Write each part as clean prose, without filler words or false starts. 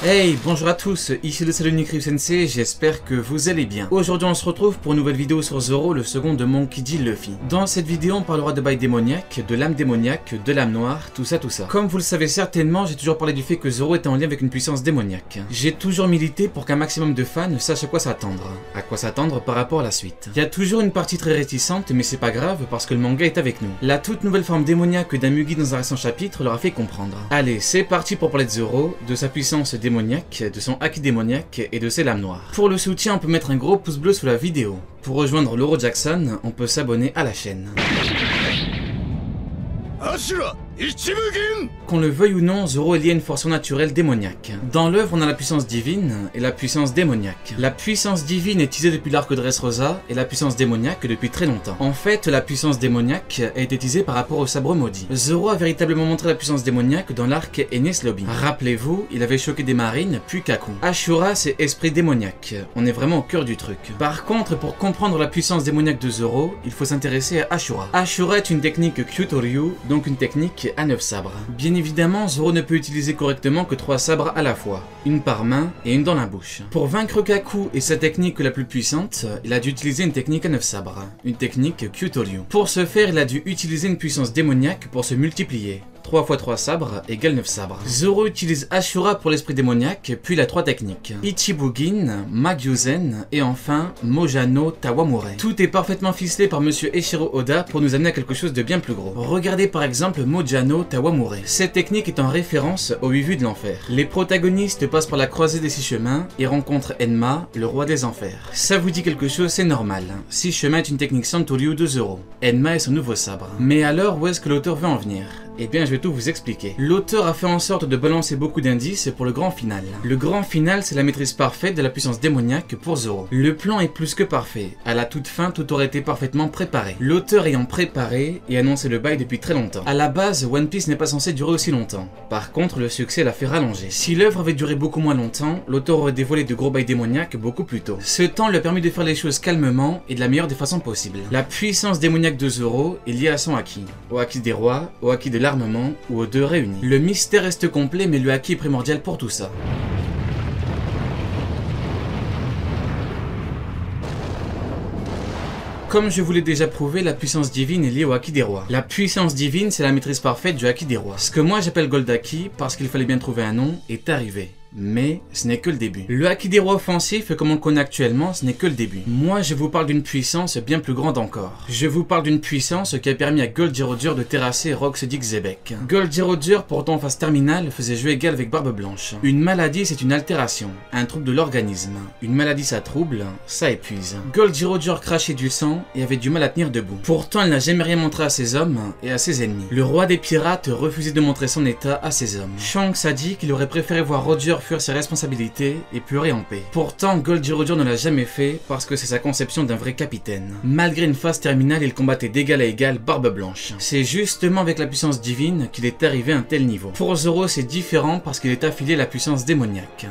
Hey, bonjour à tous, ici le Salonic Ryu Sensei, j'espère que vous allez bien. Aujourd'hui on se retrouve pour une nouvelle vidéo sur Zoro, le second de Monkey D. Luffy. Dans cette vidéo on parlera de bail démoniaque, de lame démoniaque, de lame noire, tout ça. Comme vous le savez certainement, j'ai toujours parlé du fait que Zoro était en lien avec une puissance démoniaque. J'ai toujours milité pour qu'un maximum de fans sachent à quoi s'attendre. À quoi s'attendre par rapport à la suite. Il y a toujours une partie très réticente, mais c'est pas grave parce que le manga est avec nous. La toute nouvelle forme démoniaque d'un Mugi dans un récent chapitre leur a fait comprendre. Allez, c'est parti pour parler de Zoro, de sa puissance démoniaque, de son haki démoniaque et de ses lames noires. Pour le soutien, on peut mettre un gros pouce bleu sous la vidéo. Pour rejoindre Loro Jackson, on peut s'abonner à la chaîne. Qu'on le veuille ou non, Zoro est lié à une force surnaturelle démoniaque. Dans l'œuvre, on a la puissance divine et la puissance démoniaque. La puissance divine est utilisée depuis l'arc de Dressrosa et la puissance démoniaque depuis très longtemps. En fait, la puissance démoniaque a été utilisée par rapport au sabre maudit. Zoro a véritablement montré la puissance démoniaque dans l'arc Enies Lobby. Rappelez-vous, il avait choqué des marines, puis Kaku. Ashura, c'est esprit démoniaque. On est vraiment au cœur du truc. Par contre, pour comprendre la puissance démoniaque de Zoro, il faut s'intéresser à Ashura. Ashura est une technique Kyutoryu, donc une technique à 9 sabres. Bien évidemment, Zoro ne peut utiliser correctement que 3 sabres à la fois, une par main et une dans la bouche. Pour vaincre Kaku et sa technique la plus puissante, il a dû utiliser une technique à 9 sabres, une technique Kyutoryu. Pour ce faire, il a dû utiliser une puissance démoniaque pour se multiplier. 3 x 3 sabres égale 9 sabres. Zoro utilise Ashura pour l'esprit démoniaque, puis il a 3 techniques. Ichibugin, Magyuzen et enfin Mojano Tawamure. Tout est parfaitement ficelé par monsieur Eiichiro Oda pour nous amener à quelque chose de bien plus gros. Regardez par exemple Mojano Tawamure. Cette technique est en référence aux 8 vues de l'enfer. Les protagonistes passent par la croisée des 6 chemins et rencontrent Enma, le roi des enfers. Ça vous dit quelque chose, c'est normal. 6 chemins est une technique Santoryu de Zoro. Enma est son nouveau sabre. Mais alors où est-ce que l'auteur veut en venir ? Eh bien, je vais tout vous expliquer. L'auteur a fait en sorte de balancer beaucoup d'indices pour le grand final. Le grand final, c'est la maîtrise parfaite de la puissance démoniaque pour Zoro. Le plan est plus que parfait. À la toute fin, tout aurait été parfaitement préparé. L'auteur ayant préparé et annoncé le bail depuis très longtemps. À la base, One Piece n'est pas censé durer aussi longtemps. Par contre, le succès l'a fait rallonger. Si l'œuvre avait duré beaucoup moins longtemps, l'auteur aurait dévoilé de gros bails démoniaques beaucoup plus tôt. Ce temps lui a permis de faire les choses calmement et de la meilleure des façons possibles. La puissance démoniaque de Zoro est liée à son haki. Au haki des rois, au haki de l'armement ou aux deux réunis. Le mystère reste complet, mais le haki est primordial pour tout ça. Comme je vous l'ai déjà prouvé, la puissance divine est liée au haki des rois. La puissance divine, c'est la maîtrise parfaite du haki des rois. Ce que moi j'appelle Gold Haki, parce qu'il fallait bien trouver un nom, est arrivé. Mais ce n'est que le début. Le haki des rois offensif, comme on le connaît actuellement, ce n'est que le début. Moi, je vous parle d'une puissance bien plus grande encore. Je vous parle d'une puissance qui a permis à Gold Gerodur de terrasser Rox Dick Zebek. Gold Gerodur, pourtant en phase terminale, faisait jeu égal avec Barbe Blanche. Une maladie, c'est une altération, un trouble de l'organisme. Une maladie, ça trouble, ça épuise. Gold Gerodur crachait du sang et avait du mal à tenir debout. Pourtant, elle n'a jamais rien montré à ses hommes et à ses ennemis. Le roi des pirates refusait de montrer son état à ses hommes. Shanks a dit qu'il aurait préféré voir Roger fuir ses responsabilités et pleurer en paix. Pourtant, Gold Gerodur ne l'a jamais fait parce que c'est sa conception d'un vrai capitaine. Malgré une phase terminale, il combattait d'égal à égal Barbe Blanche. C'est justement avec la puissance divine qu'il est arrivé à un tel niveau. Pour Zoro, c'est différent parce qu'il est affilié à la puissance démoniaque.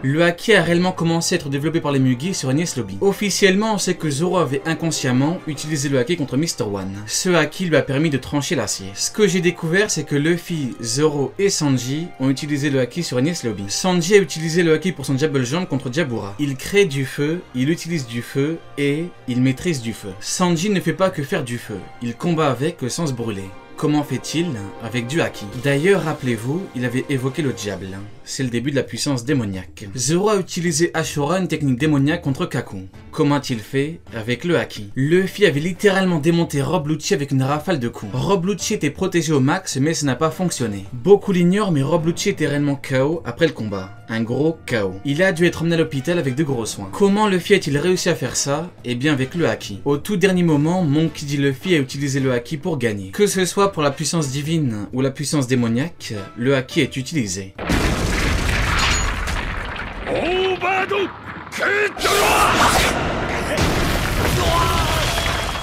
Le haki a réellement commencé à être développé par les Mugi sur Enies Lobby. Officiellement, on sait que Zoro avait inconsciemment utilisé le haki contre Mr. One. Ce haki lui a permis de trancher l'acier. Ce que j'ai découvert, c'est que Luffy, Zoro et Sanji ont utilisé le haki sur Enies Lobby. Sanji a utilisé le haki pour son Diable Jump contre Diabura. Il crée du feu, il utilise du feu et il maîtrise du feu. Sanji ne fait pas que faire du feu, il combat avec sans se brûler. Comment fait-il avec du haki? D'ailleurs, rappelez-vous, il avait évoqué le diable. C'est le début de la puissance démoniaque. Zoro a utilisé Ashura, une technique démoniaque contre Kaku. Comment a-t-il fait avec le haki? Luffy avait littéralement démonté Rob Lucci avec une rafale de coups. Rob Lucci était protégé au max, mais ça n'a pas fonctionné. Beaucoup l'ignorent, mais Rob Lucci était réellement KO après le combat. Un gros KO. Il a dû être emmené à l'hôpital avec de gros soins. Comment Luffy a-t-il réussi à faire ça? Eh bien avec le haki. Au tout dernier moment, Monkey D. Luffy a utilisé le haki pour gagner. Que ce soit pour la puissance divine ou la puissance démoniaque, le haki est utilisé.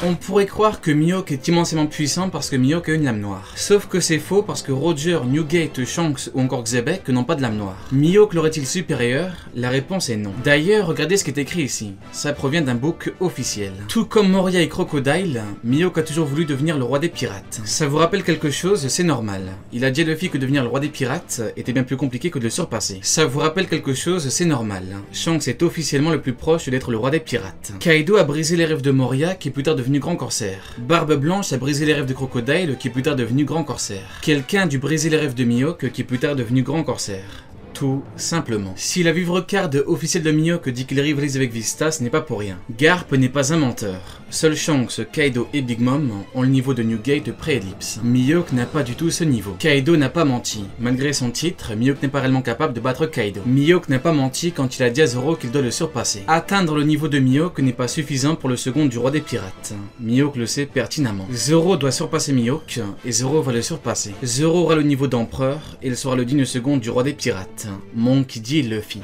On pourrait croire que Mihawk est immensément puissant parce que Mihawk a une lame noire. Sauf que c'est faux parce que Roger, Newgate, Shanks ou encore Xebec n'ont pas de lame noire. Mihawk l'aurait-il supérieur? La réponse est non. D'ailleurs, regardez ce qui est écrit ici. Ça provient d'un book officiel. Tout comme Moria et Crocodile, Mihawk a toujours voulu devenir le roi des pirates. Ça vous rappelle quelque chose? C'est normal. Il a dit à Luffy que devenir le roi des pirates était bien plus compliqué que de le surpasser. Ça vous rappelle quelque chose? C'est normal. Shanks est officiellement le plus proche d'être le roi des pirates. Kaido a brisé les rêves de Moria, qui est plus tard devenu grand corsaire. Barbe Blanche a brisé les rêves de Crocodile, qui est plus tard devenu grand corsaire. Quelqu'un a dû briser les rêves de Mihawk, qui est plus tard devenu grand corsaire. Tout simplement. Si la vivre card officielle de Mihawk dit qu'il rivalise avec Vista, ce n'est pas pour rien. Garp n'est pas un menteur. Seuls Shanks, Kaido et Big Mom ont le niveau de Newgate pré-ellipse. Mihawk n'a pas du tout ce niveau. Kaido n'a pas menti. Malgré son titre, Mihawk n'est pas réellement capable de battre Kaido. Mihawk n'a pas menti quand il a dit à Zoro qu'il doit le surpasser. Atteindre le niveau de Mihawk n'est pas suffisant pour le second du roi des pirates. Mihawk le sait pertinemment. Zoro doit surpasser Mihawk et Zoro va le surpasser. Zoro aura le niveau d'empereur et il sera le digne second du roi des pirates. Monkey D. Luffy.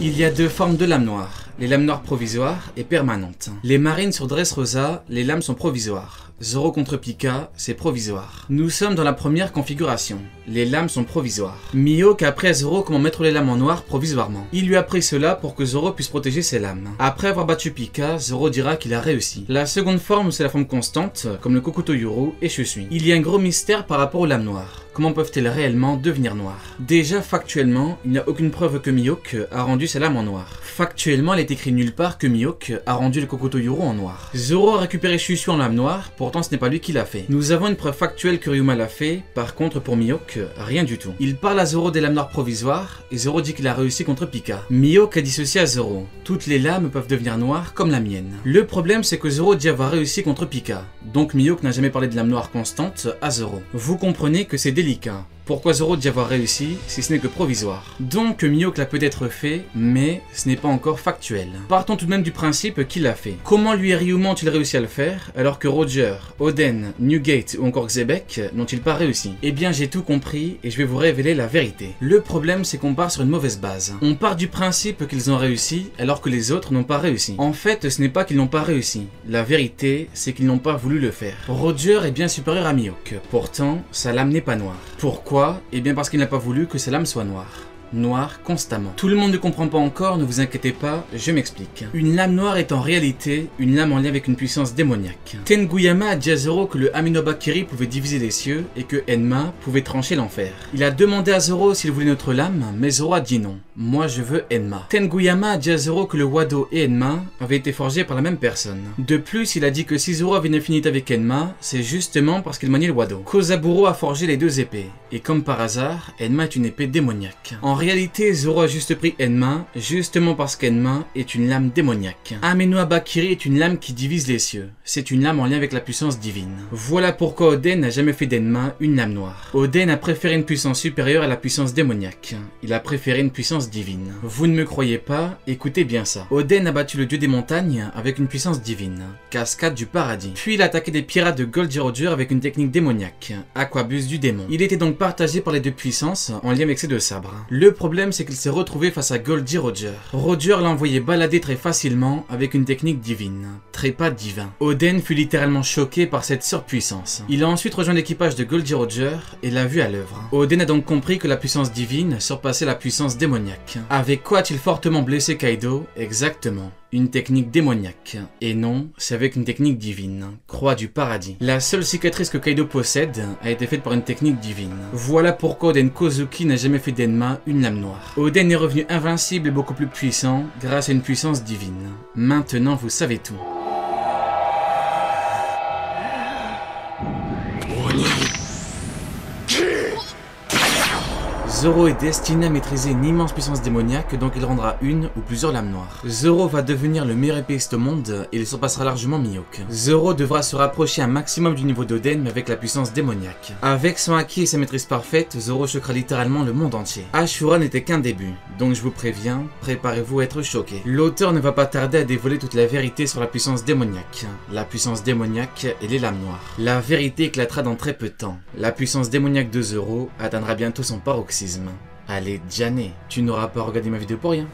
Il y a deux formes de lames noires. Les lames noires provisoires et permanentes. Les marines sur Dressrosa, les lames sont provisoires. Zoro contre Pika, c'est provisoire. Nous sommes dans la première configuration. Les lames sont provisoires. Mihawk a appris à Zoro comment mettre les lames en noir provisoirement. Il lui a appris cela pour que Zoro puisse protéger ses lames. Après avoir battu Pika, Zoro dira qu'il a réussi. La seconde forme, c'est la forme constante, comme le Kokuto Yuru et Shusui. Il y a un gros mystère par rapport aux lames noires. Comment peuvent-elles réellement devenir noires? Déjà, factuellement, il n'y a aucune preuve que Mihawk a rendu sa lame en noir. Factuellement, il est écrit nulle part que Mihawk a rendu le Kokuto Yuru en noir. Zoro a récupéré Shusui en lame noire, pourtant ce n'est pas lui qui l'a fait. Nous avons une preuve factuelle que Ryuma l'a fait, par contre pour Mihawk, rien du tout. Il parle à Zoro des lames noires provisoires, et Zoro dit qu'il a réussi contre Pika. Mihawk a dit ceci à Zoro: toutes les lames peuvent devenir noires comme la mienne. Le problème c'est que Zoro dit avoir réussi contre Pika, donc Mihawk n'a jamais parlé de lame noire constante à Zoro. Vous comprenez que c'est délicat. Pourquoi Zoro dit avoir réussi si ce n'est que provisoire? Donc Mihawk l'a peut-être fait, mais ce n'est pas encore factuel. Partons tout de même du principe qu'il l'a fait. Comment lui et Ryuma ont-ils réussi à le faire, alors que Roger, Oden, Newgate ou encore Xebec n'ont-ils pas réussi? Eh bien j'ai tout compris et je vais vous révéler la vérité. Le problème c'est qu'on part sur une mauvaise base. On part du principe qu'ils ont réussi alors que les autres n'ont pas réussi. En fait ce n'est pas qu'ils n'ont pas réussi. La vérité c'est qu'ils n'ont pas voulu le faire. Roger est bien supérieur à Mihawk. Pourtant sa lame n'est pas noire. Pourquoi? Eh bien parce qu'il n'a pas voulu que sa lame soit noire. Noir constamment. Tout le monde ne comprend pas encore, ne vous inquiétez pas, je m'explique. Une lame noire est en réalité une lame en lien avec une puissance démoniaque. Tenguyama a dit à Zoro que le Aminobakiri pouvait diviser les cieux et que Enma pouvait trancher l'enfer. Il a demandé à Zoro s'il voulait notre lame, mais Zoro a dit non. Moi je veux Enma. Tenguyama a dit à Zoro que le Wado et Enma avaient été forgés par la même personne. De plus, il a dit que si Zoro avait une affinité avec Enma, c'est justement parce qu'il maniait le Wado. Kozaburo a forgé les deux épées, et comme par hasard, Enma est une épée démoniaque. En réalité, Zoro a juste pris Enma, justement parce qu'Enma est une lame démoniaque. Ameno-Abakiri est une lame qui divise les cieux. C'est une lame en lien avec la puissance divine. Voilà pourquoi Oden n'a jamais fait d'Enma une lame noire. Oden a préféré une puissance supérieure à la puissance démoniaque. Il a préféré une puissance divine. Vous ne me croyez pas? Écoutez bien ça. Oden a battu le dieu des montagnes avec une puissance divine. Cascade du paradis. Puis il a attaqué des pirates de Goldie Roger avec une technique démoniaque. Aquabus du démon. Il était donc partagé par les deux puissances en lien avec ces deux sabres. Le problème c'est qu'il s'est retrouvé face à Goldie Roger. Roger l'a envoyé balader très facilement avec une technique divine. Trépas divin. Oden fut littéralement choqué par cette surpuissance. Il a ensuite rejoint l'équipage de Goldie Roger et l'a vu à l'œuvre. Oden a donc compris que la puissance divine surpassait la puissance démoniaque. Avec quoi a-t-il fortement blessé Kaido? Exactement. Une technique démoniaque. Et non, c'est avec une technique divine. Croix du paradis. La seule cicatrice que Kaido possède a été faite par une technique divine. Voilà pourquoi Oden Kozuki n'a jamais fait d'Enma une lame noire. Oden est revenu invincible et beaucoup plus puissant grâce à une puissance divine. Maintenant vous savez tout. Zoro est destiné à maîtriser une immense puissance démoniaque, donc il rendra une ou plusieurs lames noires. Zoro va devenir le meilleur épéiste au monde et il surpassera largement Mihawk. Zoro devra se rapprocher un maximum du niveau d'Oden mais avec la puissance démoniaque. Avec son haki et sa maîtrise parfaite, Zoro choquera littéralement le monde entier. Ashura n'était qu'un début, donc je vous préviens, préparez-vous à être choqués. L'auteur ne va pas tarder à dévoiler toute la vérité sur la puissance démoniaque. La puissance démoniaque et les lames noires. La vérité éclatera dans très peu de temps. La puissance démoniaque de Zoro atteindra bientôt son paroxysme. Allez, Janet, tu n'auras pas regardé ma vidéo pour rien.